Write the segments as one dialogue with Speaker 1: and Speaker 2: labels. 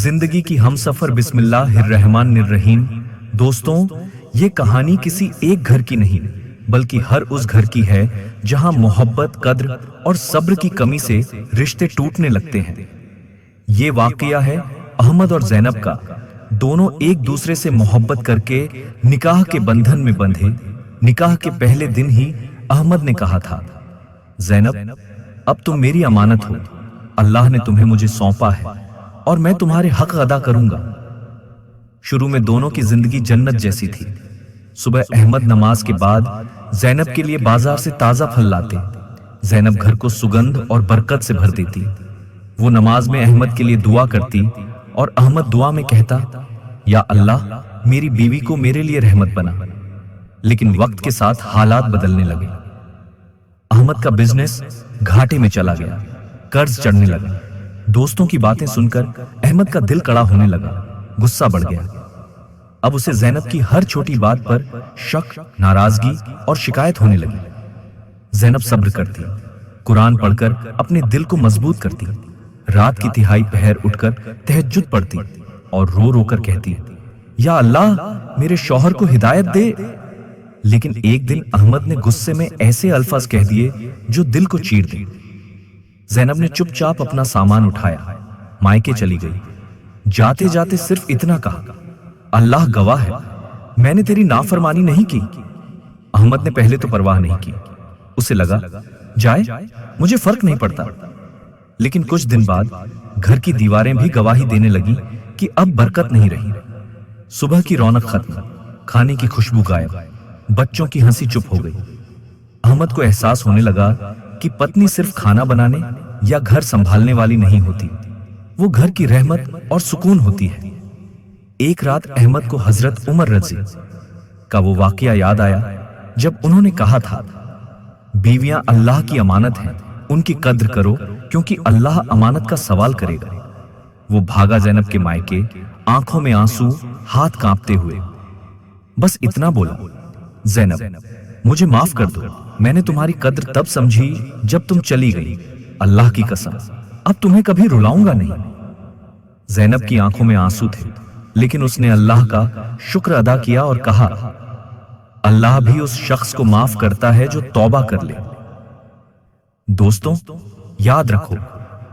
Speaker 1: जिंदगी की हमसफर बिस्मिल्लाहिर्रहमानिर्रहीम। दोस्तों, ये कहानी किसी एक घर की नहीं बल्कि हर उस घर की है जहां मोहब्बत, कद्र और सब्र की कमी से रिश्ते टूटने लगते हैं। ये वाकया है अहमद और ज़ैनब का। दोनों एक दूसरे से मोहब्बत करके निकाह के बंधन में बंधे। निकाह के पहले दिन ही अहमद ने कहा था, ज़ैनब, अब तुम मेरी अमानत हो। अल्लाह ने तुम्हें मुझे सौंपा है और मैं तुम्हारे हक अदा करूंगा। शुरू में दोनों की जिंदगी जन्नत जैसी थी। सुबह अहमद नमाज के बाद ज़ैनब के लिए बाजार से ताजा फल लाते। ज़ैनब घर को सुगंध और बरकत से भर देती। वो नमाज में अहमद के लिए दुआ करती और अहमद दुआ में कहता, या अल्लाह, मेरी बीवी को मेरे लिए रहमत बना। लेकिन वक्त के साथ हालात बदलने लगे। अहमद का बिजनेस घाटे में चला गया, कर्ज चढ़ने लगा। दोस्तों की बातें सुनकर अहमद का दिल कड़ा होने लगा, गुस्सा बढ़ गया। अब उसे ज़ैनब की हर छोटी बात पर शक, नाराजगी और शिकायत होने लगी। ज़ैनब सब्र करती, कुरान पढ़कर अपने दिल को मजबूत करती। रात की तिहाई पहर उठकर तहज्जुद पढ़ती और रो रो कर कहती, या अल्लाह, मेरे शौहर को हिदायत दे। लेकिन एक दिन अहमद ने गुस्से में ऐसे अल्फाज कह दिए जो दिल को चीर दे। ज़ैनब ने चुपचाप अपना सामान उठाया, मायके चली गई। जाते जाते सिर्फ इतना कहा, अल्लाह गवाह है, मैंने तेरी नाफरमानी नहीं की। अहमद ने पहले तो परवाह नहीं की। उसे लगा, जाए, मुझे फर्क नहीं पड़ता। लेकिन कुछ दिन बाद घर की दीवारें भी गवाही देने लगी कि अब बरकत नहीं रही। सुबह की रौनक खत्म, खाने की खुशबू गायब, बच्चों की हंसी चुप हो गई। अहमद को एहसास होने लगा कि पत्नी सिर्फ खाना बनाने या घर संभालने वाली नहीं होती, वो घर की रहमत और सुकून होती है। एक रात अहमद को हजरत उमर रज़ी का वो वाकया याद आया जब उन्होंने कहा था, बीवियां अल्लाह की अमानत हैं, उनकी कद्र करो क्योंकि अल्लाह अमानत का सवाल करेगा। वो भागा ज़ैनब के मायके, आंखों में आंसू, हाथ कांपते हुए। बस इतना बोला, ज़ैनब, मुझे माफ कर दो, मैंने तुम्हारी कद्र तब समझी जब तुम चली गई। अल्लाह की कसम, अब तुम्हें कभी रुलाऊंगा नहीं। ज़ैनब की आंखों में आंसू थे, लेकिन उसने अल्लाह का शुक्र अदा किया और कहा, अल्लाह भी उस शख्स को माफ करता है जो तौबा कर ले। दोस्तों, याद रखो,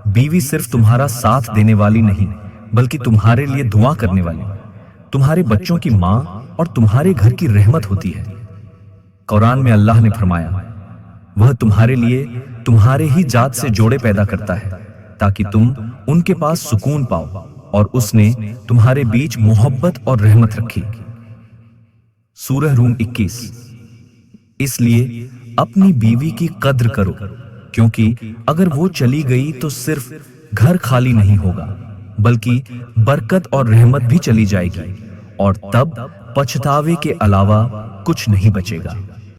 Speaker 1: बीवी सिर्फ तुम्हारा साथ देने वाली नहीं बल्कि तुम्हारे लिए दुआ करने वाली, तुम्हारे बच्चों की मां और तुम्हारे घर की रहमत होती है। कुरान में अल्लाह ने फरमाया, वह तुम्हारे लिए तुम्हारे ही जात से जोड़े पैदा करता है ताकि तुम उनके पास सुकून पाओ, और उसने तुम्हारे बीच मोहब्बत और रहमत रखी। सूरह रूम 21। इसलिए अपनी बीवी की कद्र करो, क्योंकि अगर वो चली गई तो सिर्फ घर खाली नहीं होगा बल्कि बरकत और रहमत भी चली जाएगी, और तब पछतावे के अलावा कुछ नहीं बचेगा।